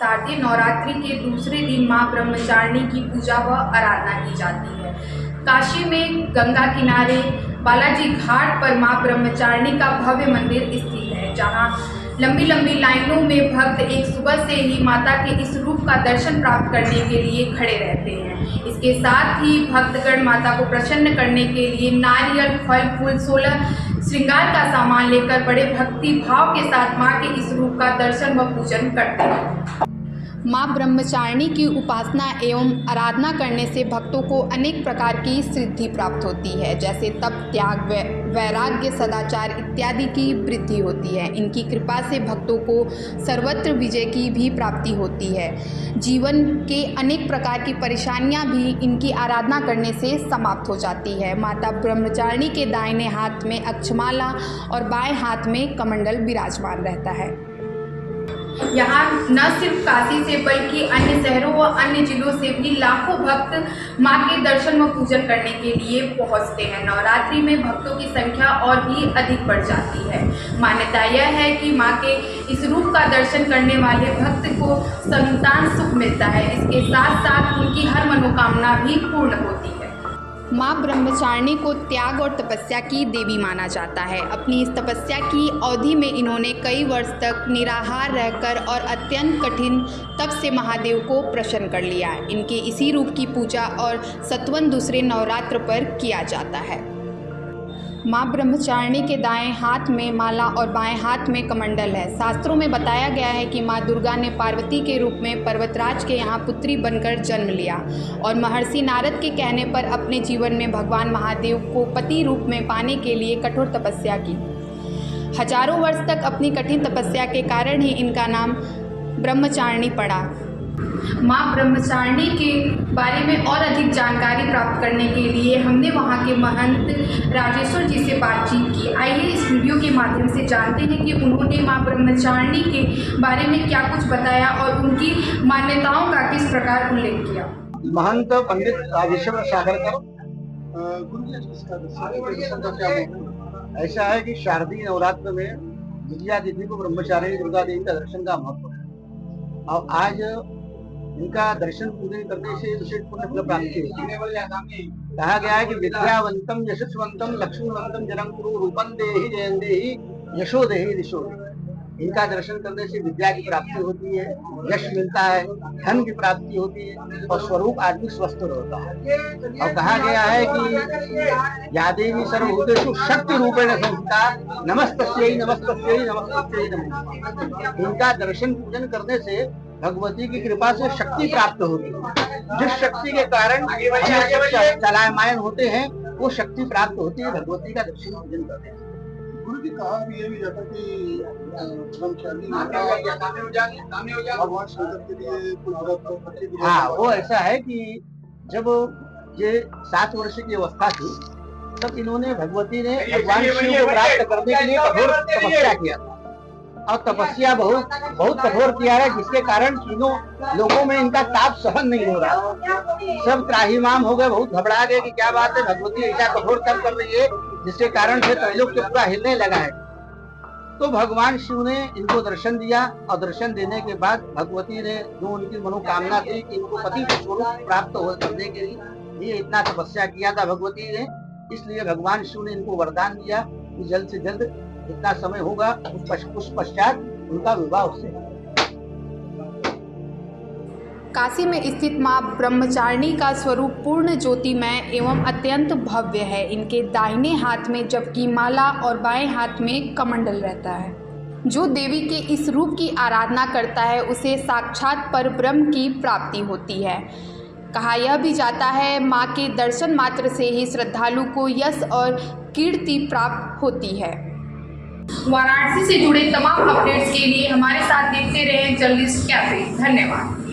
शारदीय नवरात्रि के दूसरे दिन मां ब्रह्मचारिणी की पूजा व आराधना की जाती है। काशी में गंगा किनारे बालाजी घाट पर मां ब्रह्मचारिणी का भव्य मंदिर स्थित है, जहां लंबी लंबी लाइनों में भक्त एक सुबह से ही माता के इस रूप का दर्शन प्राप्त करने के लिए खड़े रहते हैं। इसके साथ ही भक्तगण माता को प्रसन्न करने के लिए नारियल, फल फूल, 16 श्रृंगार का सामान लेकर बड़े भक्ति भाव के साथ मां के इस रूप का दर्शन व पूजन करते हैं। मां ब्रह्मचारिणी की उपासना एवं आराधना करने से भक्तों को अनेक प्रकार की सिद्धि प्राप्त होती है, जैसे तप, त्याग, वैराग्य, सदाचार इत्यादि की वृद्धि होती है। इनकी कृपा से भक्तों को सर्वत्र विजय की भी प्राप्ति होती है। जीवन के अनेक प्रकार की परेशानियां भी इनकी आराधना करने से समाप्त हो जाती है। माता ब्रह्मचारिणी के दाहिने हाथ में अक्षमाला और बाएं हाथ में कमंडल विराजमान रहता है। यहाँ न सिर्फ काशी से बल्कि अन्य शहरों व अन्य जिलों से भी लाखों भक्त मां के दर्शन व पूजन करने के लिए पहुँचते हैं। नवरात्रि में भक्तों की संख्या और भी अधिक बढ़ जाती है। मान्यता यह है कि मां के इस रूप का दर्शन करने वाले भक्त को संतान सुख मिलता है। इसके साथ साथ उनकी हर मनोकामना भी पूर्ण होती है। मां ब्रह्मचारिणी को त्याग और तपस्या की देवी माना जाता है। अपनी इस तपस्या की अवधि में इन्होंने कई वर्ष तक निराहार रहकर और अत्यंत कठिन तप से महादेव को प्रसन्न कर लिया। इनके इसी रूप की पूजा और सत्वन दूसरे नवरात्र पर किया जाता है। मां ब्रह्मचारिणी के दाएं हाथ में माला और बाएं हाथ में कमंडल है। शास्त्रों में बताया गया है कि मां दुर्गा ने पार्वती के रूप में पर्वतराज के यहाँ पुत्री बनकर जन्म लिया और महर्षि नारद के कहने पर अपने जीवन में भगवान महादेव को पति रूप में पाने के लिए कठोर तपस्या की। हजारों वर्ष तक अपनी कठिन तपस्या के कारण ही इनका नाम ब्रह्मचारिणी पड़ा। मां ब्रह्मचारिणी के बारे में और अधिक जानकारी प्राप्त करने के लिए हमने वहां के महंत राजेश्वर जी से बातचीत की। आइए इस वीडियो के माध्यम से जानते हैं कि उन्होंने मां ब्रह्मचारिणी के बारे में क्या कुछ बताया और उनकी मान्यताओं का किस प्रकार उल्लेख किया। महंत पंडित राजेश्वर सागरकर, ऐसा है कि शारदीय नवरात्र में विजया तिथि को ब्रह्मचारिणी दुर्गा देवी का दर्शन का महत्व है और आज इनका दर्शन पूजन करने से विशेष पुण्य फल प्राप्ति होती है। कहा गया है कि विद्यावंतम यशस्वंतम लक्ष्मीवंतम जनम कुरु रूपं देहि जयं देहि यशो देहि दिशो देहि। इनका दर्शन करने से विद्या की प्राप्ति होती है, यश मिलता है, धन की प्राप्ति होती है और स्वरूप आदमी स्वस्थ रहता है। और कहा गया है कि या देवी सर्वभूतेषु शक्ति रूपेण संस्थिता नमस्तस्यै नमस्तस्यै नमस्तस्यै नमः। इनका दर्शन पूजन करने से भगवती की कृपा से शक्ति प्राप्त होती है। जिस शक्ति के कारण चलायमान होते हैं वो शक्ति प्राप्त होती है भगवती का दर्शन पूजन करने से। गुरु जी कहा भी ये भी जाता कि भगवान शंकर के लिए कुछ व्रत। हाँ, वो ऐसा है कि जब ये 7 वर्ष की अवस्था थी तब इन्होंने भगवती ने भगवान शिव को प्राप्त करने के लिए कठोर तपस्या किया था और तपस्या बहुत कठोर किया है, जिसके कारण तीनों लोगों में इनका ताप सहन नहीं हो रहा। सब त्राहिमाम हो गए, बहुत घबरा गए कि क्या बात है, भगवती ऐसा कठोर तप कर रही है, जिसके कारण से त्रैलोक से पूरा हिलने लगा है। तो भगवान शिव ने इनको दर्शन दिया और दर्शन देने के बाद भगवती ने जो उनकी मनोकामना थी कि इनको पति के स्वरूप प्राप्त हो करने के लिए ये इतना तपस्या किया था भगवती ने, इसलिए भगवान शिव ने इनको वरदान दिया कि जल्द से जल्द जितना समय होगा उस पश्चात उनका विवाह उससे। काशी में स्थित मां ब्रह्मचारिणी का स्वरूप पूर्ण ज्योतिमय एवं अत्यंत भव्य है। इनके दाहिने हाथ में जबकि माला और बाएं हाथ में कमंडल रहता है। जो देवी के इस रूप की आराधना करता है उसे साक्षात परब्रह्म की प्राप्ति होती है। कहा यह भी जाता है मां के दर्शन मात्र से ही श्रद्धालु को यश और कीर्ति प्राप्त होती है। वाराणसी से जुड़े तमाम अपडेट्स के लिए हमारे साथ देखते रहें जर्नलिस्ट कैफे। धन्यवाद।